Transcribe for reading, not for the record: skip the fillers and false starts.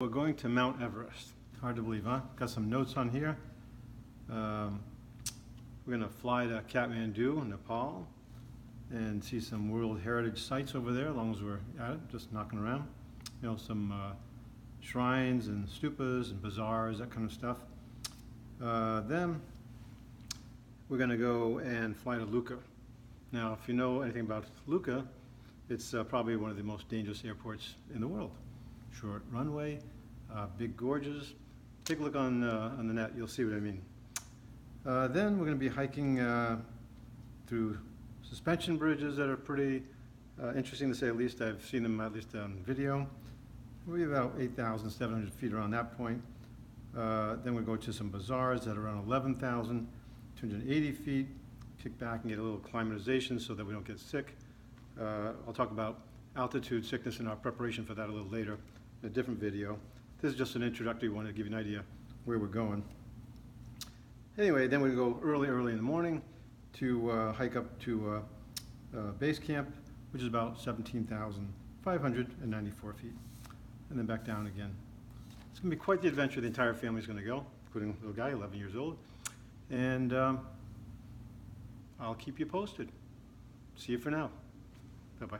We're going to Mount Everest. Hard to believe, huh? Got some notes on here. We're going to fly to Kathmandu, Nepal, and see some World Heritage sites over there, as long as we're at it, just knocking around. You know, some shrines and stupas and bazaars, that kind of stuff. Then we're going to go and fly to Lucca. Now, if you know anything about Lucca, it's probably one of the most dangerous airports in the world. Short runway, big gorges. Take a look on the net, you'll see what I mean. Then we're going to be hiking through suspension bridges that are pretty interesting, to say the least. I've seen them at least on video. We'll be about 8,700 feet around that point. Then we'll go to some bazaars that are around 11,280 feet. Kick back and get a little acclimatization so that we don't get sick. I'll talk about altitude sickness and our preparation for that a little later in a different video. This is just an introductory one to give you an idea where we're going. Anyway, then we go early in the morning to hike up to base camp, which is about 17,594 feet, and then back down again. It's going to be quite the adventure. The entire family is going to go, including the little guy, 11 years old, and I'll keep you posted. See you for now. Bye-bye.